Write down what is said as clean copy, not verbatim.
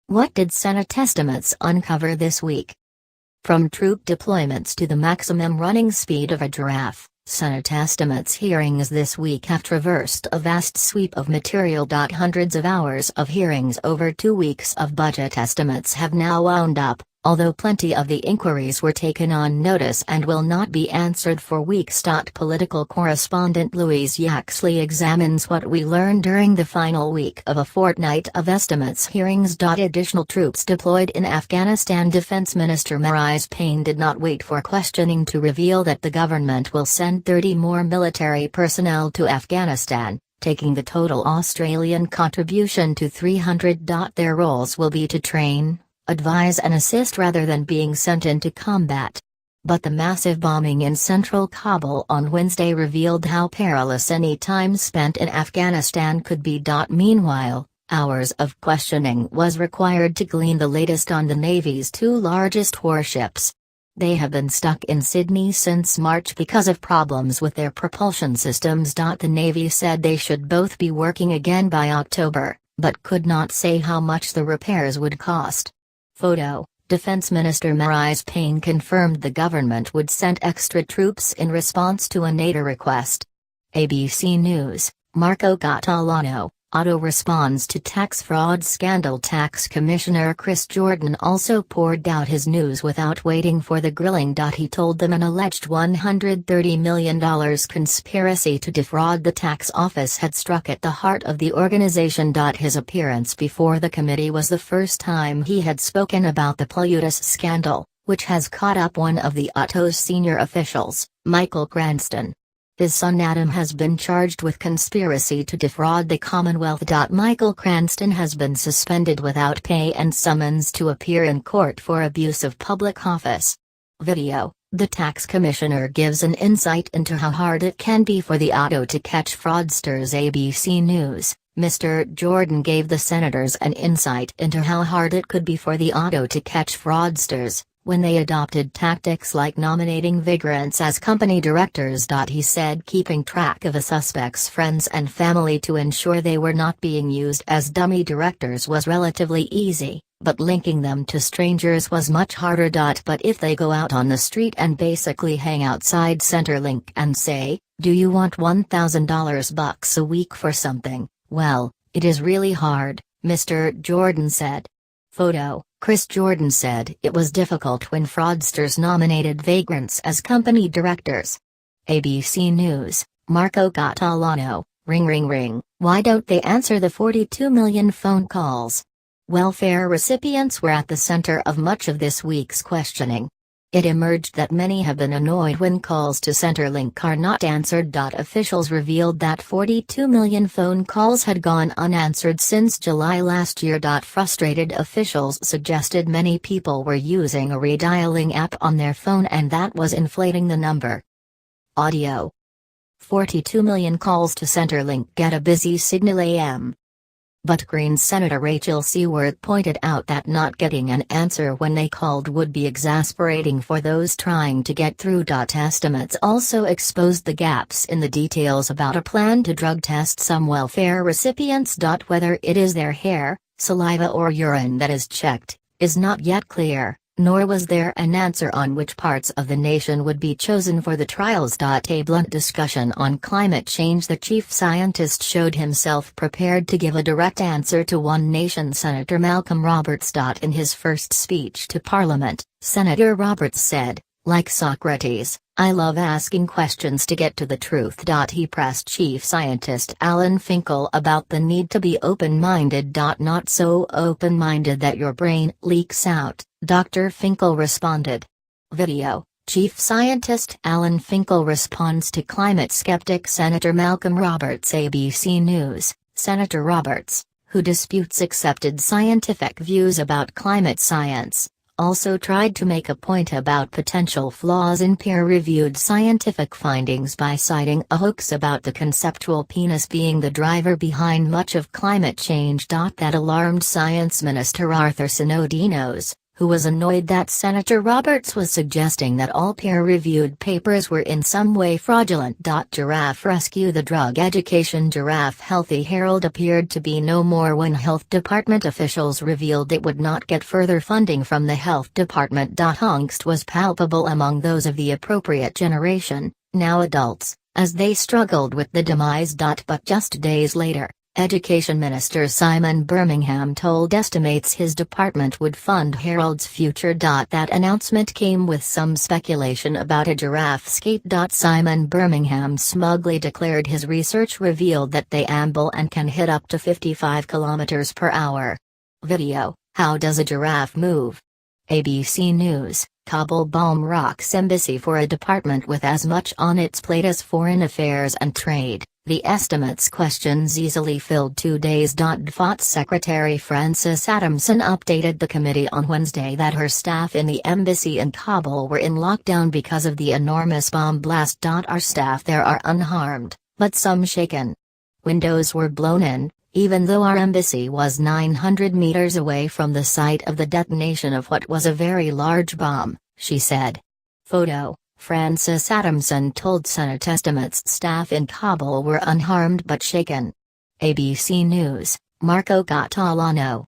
What did Senate estimates uncover this week? From troop deployments to the maximum running speed of a giraffe, Senate estimates hearings this week have traversed a vast sweep of material. Hundreds of hours of hearings over 2 weeks of budget estimates have now wound up, although plenty of the inquiries were taken on notice and will not be answered for weeks. Political correspondent Louise Yaxley examines what we learned during the final week of a fortnight of estimates hearings. Additional troops deployed in Afghanistan. Defense Minister Marise Payne did not wait for questioning to reveal that the government will send 30 more military personnel to Afghanistan, taking the total Australian contribution to 300. Their roles will be to train, advise and assist rather than being sent into combat. But the massive bombing in central Kabul on Wednesday revealed how perilous any time spent in Afghanistan could be. Meanwhile, hours of questioning was required to glean the latest on the Navy's 2 largest warships. They have been stuck in Sydney since March because of problems with their propulsion systems. The Navy said they should both be working again by October, but could not say how much the repairs would cost. Photo: Defense Minister Marise Payne confirmed the government would send extra troops in response to a NATO request. ABC News, Marco Catalano, Auto responds to tax fraud scandal. Tax Commissioner Chris Jordan also poured out his news without waiting for the grilling. He told them an alleged $130 million conspiracy to defraud the tax office had struck at the heart of the organization. His appearance before the committee was the first time he had spoken about the Plutus scandal, which has caught up one of the Auto's senior officials, Michael Cranston. His son Adam has been charged with conspiracy to defraud the Commonwealth. Michael Cranston has been suspended without pay and summons to appear in court for abuse of public office. Video: The tax commissioner gives an insight into how hard it can be for the Auto to catch fraudsters. ABC News, Mr. Jordan gave the senators an insight into how hard it could be for the Auto to catch fraudsters when they adopted tactics like nominating vagrants as company directors. He said keeping track of a suspect's friends and family to ensure they were not being used as dummy directors was relatively easy, but linking them to strangers was much harder. But if they go out on the street and basically hang outside Centrelink and say, "Do you want $1,000 a week for something?" well, it is really hard, Mr. Jordan said. Photo: Chris Jordan said it was difficult when fraudsters nominated vagrants as company directors. ABC News, Marco Catalano, ring ring ring, why don't they answer the 42 million phone calls? Welfare recipients were at the center of much of this week's questioning. It emerged that many have been annoyed when calls to Centrelink are not answered. Officials revealed that 42 million phone calls had gone unanswered since July last year. Frustrated officials suggested many people were using a redialing app on their phone and that was inflating the number. Audio: 42 million calls to Centrelink get a busy Signal AM. But Greens Senator Rachel Seaworth pointed out that not getting an answer when they called would be exasperating for those trying to get through. Estimates also exposed the gaps in the details about a plan to drug test some welfare recipients. Whether it is their hair, saliva or urine that is checked, is not yet clear, nor was there an answer on which parts of the nation would be chosen for the trials. A blunt discussion on climate change. The chief scientist showed himself prepared to give a direct answer to One Nation Senator Malcolm Roberts. In his first speech to Parliament, Senator Roberts said, "Like Socrates, I love asking questions to get to the truth." He pressed Chief Scientist Alan Finkel about the need to be open-minded. Not so open-minded that your brain leaks out, Dr. Finkel responded. Video: Chief Scientist Alan Finkel responds to climate skeptic Senator Malcolm Roberts. ABC News, Senator Roberts, who disputes accepted scientific views about climate science, also tried to make a point about potential flaws in peer-reviewed scientific findings by citing a hoax about the conceptual penis being the driver behind much of climate change. That alarmed Science Minister Arthur Sinodinos, who was annoyed that Senator Roberts was suggesting that all peer-reviewed papers were in some way fraudulent. Giraffe rescue: the drug education giraffe Healthy Herald appeared to be no more when health department officials revealed it would not get further funding from the health department. Angst was palpable among those of the appropriate generation, now adults, as they struggled with the demise. But just days later, Education Minister Simon Birmingham told estimates his department would fund Herald's future. That announcement came with some speculation about a giraffe skate. Simon Birmingham smugly declared his research revealed that they amble and can hit up to 55 kilometers per hour. Video: How does a giraffe move? ABC News. Kabul bomb rocks embassy. For a department with as much on its plate as foreign affairs and trade, the estimates questions easily filled 2 days. DFATS Secretary Frances Adamson updated the committee on Wednesday that her staff in the embassy in Kabul were in lockdown because of the enormous bomb blast. Our staff there are unharmed, but some shaken. Windows were blown in, even though our embassy was 900 meters away from the site of the detonation of what was a very large bomb, she said. Photo: Frances Adamson told Senate estimates staff in Kabul were unharmed but shaken. ABC News. Marco Catalano.